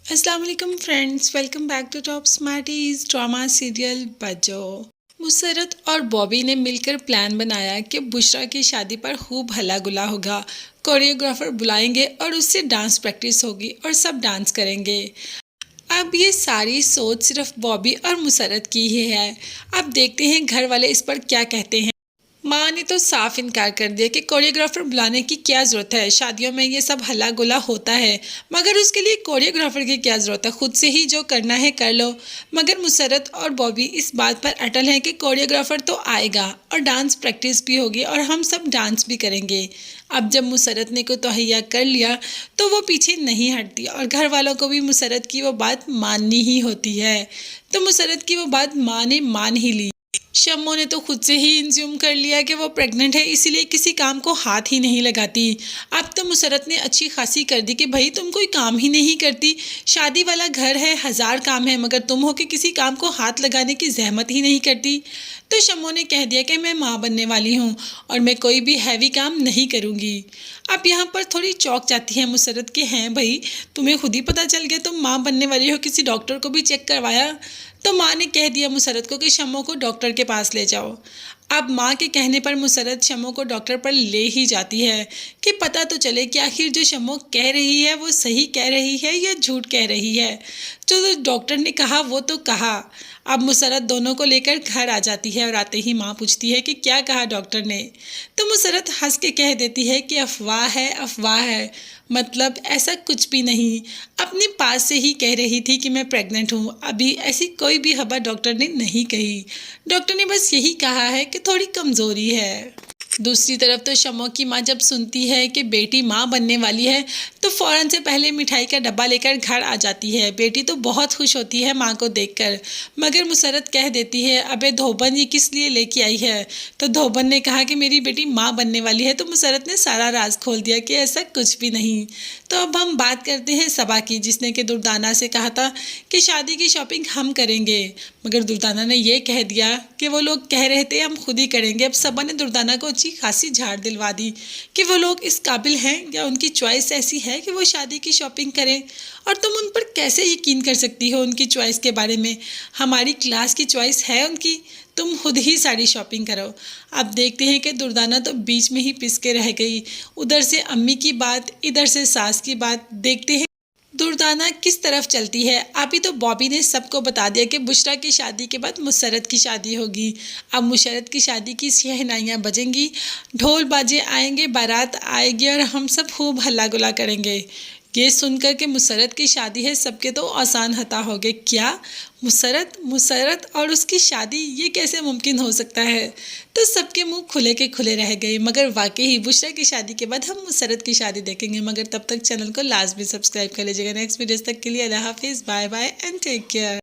अस्सलाम वालेकुम friends, welcome back to Top Smarties drama serial बजो। मुसरत और बॉबी ने मिलकर प्लान बनाया कि बुशरा की शादी पर खूब हल्ला गुला होगा। कोरियोग्राफर बुलाएंगे और उससे डांस प्रैक्टिस होगी और सब डांस करेंगे। अब ये सारी सोच सिर्फ बॉबी और मुसरत की ही है। अब देखते हैं घर वाले इस पर क्या कहते हैं। माँ ने तो साफ इनकार कर दिया कि कोरियोग्राफर बुलाने की क्या ज़रूरत है, शादियों में ये सब हल्ला गुला होता है, मगर उसके लिए कोरियोग्राफर की क्या ज़रूरत है, खुद से ही जो करना है कर लो। मगर मुसरत और बॉबी इस बात पर अटल हैं कि कोरियोग्राफर तो आएगा और डांस प्रैक्टिस भी होगी और हम सब डांस भी करेंगे। अब जब मुसरत ने को तहैया कर लिया तो वो पीछे नहीं हटती और घर वालों को भी मुसरत की वो बात माननी ही होती है। तो मुसरत की वो बात माँ ने मान ही ली। शम्मो ने तो खुद से ही इंज्यूम कर लिया कि वो प्रेग्नेंट है, इसीलिए किसी काम को हाथ ही नहीं लगाती। अब तो मुसरत ने अच्छी खासी कर दी कि भाई तुम कोई काम ही नहीं करती, शादी वाला घर है, हजार काम है, मगर तुम हो कि किसी काम को हाथ लगाने की जहमत ही नहीं करती। तो शम्मो ने कह दिया कि मैं माँ बनने वाली हूँ और मैं कोई भी हैवी काम नहीं करूँगी। अब यहाँ पर थोड़ी चौंक जाती है मुसरत कि हैं भाई, तुम्हें खुद ही पता चल गया तुम माँ बनने वाली हो, किसी डॉक्टर को भी चेक करवाया? तो माँ ने कह दिया मुसरत को कि शम्मो को डॉक्टर के पास ले जाओ। अब माँ के कहने पर मुसरत शम्मो को डॉक्टर पर ले ही जाती है कि पता तो चले कि आखिर जो शम्मो कह रही है वो सही कह रही है या झूठ कह रही है। जो डॉक्टर ने कहा वो तो कहा। अब मुसरत दोनों को लेकर घर आ जाती है और आते ही माँ पूछती है कि क्या कहा डॉक्टर ने। तो मुसरत हंस के कह देती है कि अफवाह है, अफवाह है, मतलब ऐसा कुछ भी नहीं, अपने पास से ही कह रही थी कि मैं प्रेग्नेंट हूँ। अभी ऐसी कोई भी खबर डॉक्टर ने नहीं कही, डॉक्टर ने बस यही कहा है कि थोड़ी कमज़ोरी है। दूसरी तरफ तो शम्मो की माँ जब सुनती है कि बेटी माँ बनने वाली है तो फ़ौरन से पहले मिठाई का डब्बा लेकर घर आ जाती है। बेटी तो बहुत खुश होती है माँ को देखकर, मगर मुसरत कह देती है अबे धोबन ये किस लिए लेके आई है। तो धोबन ने कहा कि मेरी बेटी माँ बनने वाली है। तो मुसरत ने सारा राज खोल दिया कि ऐसा कुछ भी नहीं। तो अब हम बात करते हैं सबा की, जिसने कि दुर्दाना से कहा था कि शादी की शॉपिंग हम करेंगे, मगर दुर्दाना ने यह कह दिया कि वो लोग कह रहे थे हम खुद ही करेंगे। अब सबा ने दुर्दाना को अच्छी खासी झाड़ दिलवा दी कि वो लोग इस काबिल हैं या उनकी चॉइस ऐसी है कि वो शादी की शॉपिंग करें, और तुम उन पर कैसे यकीन कर सकती हो उनकी चॉइस के बारे में। हमारी क्लास की चॉइस है उनकी, तुम खुद ही सारी शॉपिंग करो। अब देखते हैं कि दुर्दाना तो बीच में ही पिस के रह गई, उधर से अम्मी की बात, इधर से सास की बात। देखते हैं दुर्दाना किस तरफ चलती है। अभी तो बॉबी ने सबको बता दिया कि बुशरा की शादी के बाद मुसरत की शादी होगी। अब मुसरत की शादी की शहनाइयाँ बजेंगी, ढोल बाजे आएंगे, बारात आएगी और हम सब खूब हल्ला गुला करेंगे। ये सुनकर कि मुसरत की शादी है, सबके तो आसान हता हो गए। क्या मुसरत मुसरत और उसकी शादी, ये कैसे मुमकिन हो सकता है? तो सबके मुंह खुले के खुले रह गए। मगर वाकई ही बुशरा की शादी के बाद हम मुसरत की शादी देखेंगे। मगर तब तक चैनल को लाजमी सब्सक्राइब कर लीजिएगा। नेक्स्ट वीडियोस तक के लिए अल्लाह हाफिज़, bye bye and take care.